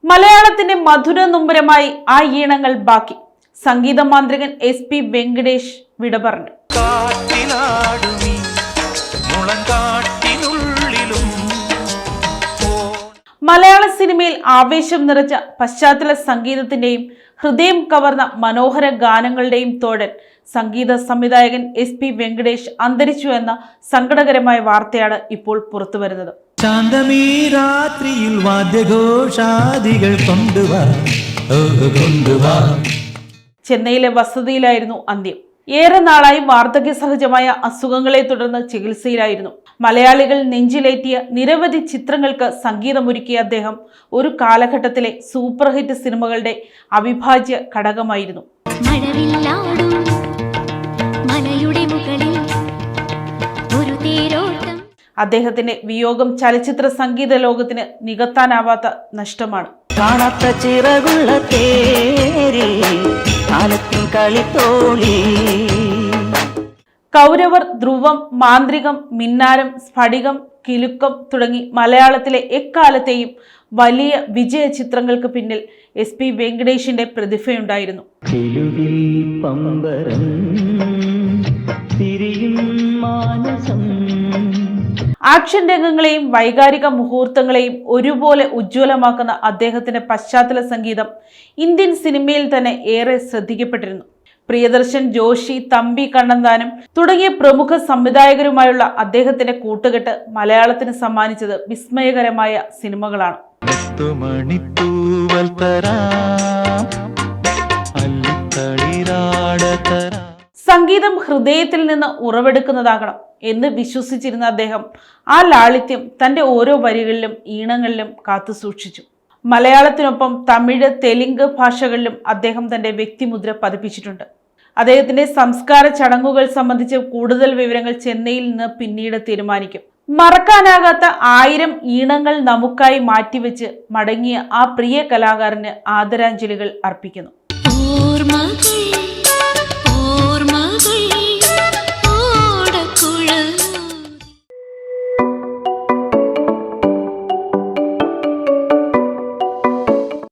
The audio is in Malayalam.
മലയാളത്തിന്റെ മധുര നുമ്പരമായി ആ ഈണങ്ങൾ ബാക്കി. സംഗീത മാന്ത്രികൻ SP വെങ്കടേഷ് വിട പറഞ്ഞു. മലയാള സിനിമയിൽ ആവേശം നിറച്ച പശ്ചാത്തല സംഗീതത്തിന്റെയും ഹൃദയം കവർന്ന മനോഹര ഗാനങ്ങളുടെയും തോഴൻ സംഗീത സംവിധായകൻ SP വെങ്കടേഷ് അന്തരിച്ചു എന്ന സങ്കടകരമായ വാർത്തയാണ് ഇപ്പോൾ പുറത്തുവരുന്നത്. ശാന്തമീ രാത്രിയിൽ വാദ്യഘോഷാദികൾ കൊണ്ടുവാ. ചെന്നൈയിലെ വസതിയിലായിരുന്നു അന്ത്യം. ഏറെ നാളായി വാർദ്ധക്യ സഹജമായ അസുഖങ്ങളെ തുടർന്ന് ചികിത്സയിലായിരുന്നു. മലയാളികൾ നെഞ്ചിലേറ്റിയ നിരവധി ചിത്രങ്ങൾക്ക് സംഗീതമൊരുക്കിയ അദ്ദേഹം ഒരു കാലഘട്ടത്തിലെ സൂപ്പർ ഹിറ്റ് സിനിമകളുടെ അവിഭാജ്യ ഘടകമായിരുന്നു. അദ്ദേഹത്തിന്റെ വിയോഗം ചലച്ചിത്ര സംഗീത ലോകത്തിന് നികത്താനാവാത്ത നഷ്ടമാണ്. കാണാത്ത ചിറകുള്ള തേരി കാലത്തിൻ കളിത്തോളി. കൗരവർ, ധ്രുവം, മാന്ത്രികം, മിന്നാരം, സ്ഫടികം, കിലുക്കം തുടങ്ങി മലയാളത്തിലെ എക്കാലത്തെയും വലിയ വിജയ ചിത്രങ്ങൾക്ക് പിന്നിൽ SP വെങ്കടേഷിന്റെ പ്രതിഭയുണ്ടായിരുന്നു. ആക്ഷൻ രംഗങ്ങളെയും വൈകാരിക മുഹൂർത്തങ്ങളെയും ഒരുപോലെ ഉജ്ജ്വലമാക്കുന്ന അദ്ദേഹത്തിന്റെ പശ്ചാത്തല സംഗീതം ഇന്ത്യൻ സിനിമയിൽ തന്നെ ഏറെ ശ്രദ്ധിക്കപ്പെട്ടിരുന്നു. പ്രിയദർശൻ, ജോഷി, തമ്പി കണ്ണന്താനം തുടങ്ങിയ പ്രമുഖ സംവിധായകരുമായുള്ള അദ്ദേഹത്തിന്റെ കൂട്ടുകെട്ട് മലയാളത്തിന് സമ്മാനിച്ചത് വിസ്മയകരമായ സിനിമകളാണ്. സംഗീതം ഹൃദയത്തിൽ നിന്ന് ഉറവെടുക്കുന്നതാകണം എന്ന് വിശ്വസിച്ചിരുന്ന അദ്ദേഹം ആ ലാളിത്യം തന്റെ ഓരോ വരികളിലും ഈണങ്ങളിലും കാത്തുസൂക്ഷിച്ചു. മലയാളത്തിനൊപ്പം തമിഴ്, തെലുങ്ക് ഭാഷകളിലും അദ്ദേഹം തന്റെ വ്യക്തിമുദ്ര പതിപ്പിച്ചിട്ടുണ്ട്. അദ്ദേഹത്തിന്റെ സംസ്കാര ചടങ്ങുകൾ സംബന്ധിച്ച് കൂടുതൽ വിവരങ്ങൾ ചെന്നൈയിൽ നിന്ന് പിന്നീട് തീരുമാനിക്കും. മറക്കാനാകാത്ത 1000 ഈണങ്ങൾ നമുക്കായി മാറ്റിവെച്ച് മടങ്ങിയ ആ പ്രിയ കലാകാരന് ആദരാഞ്ജലികൾ അർപ്പിക്കുന്നു.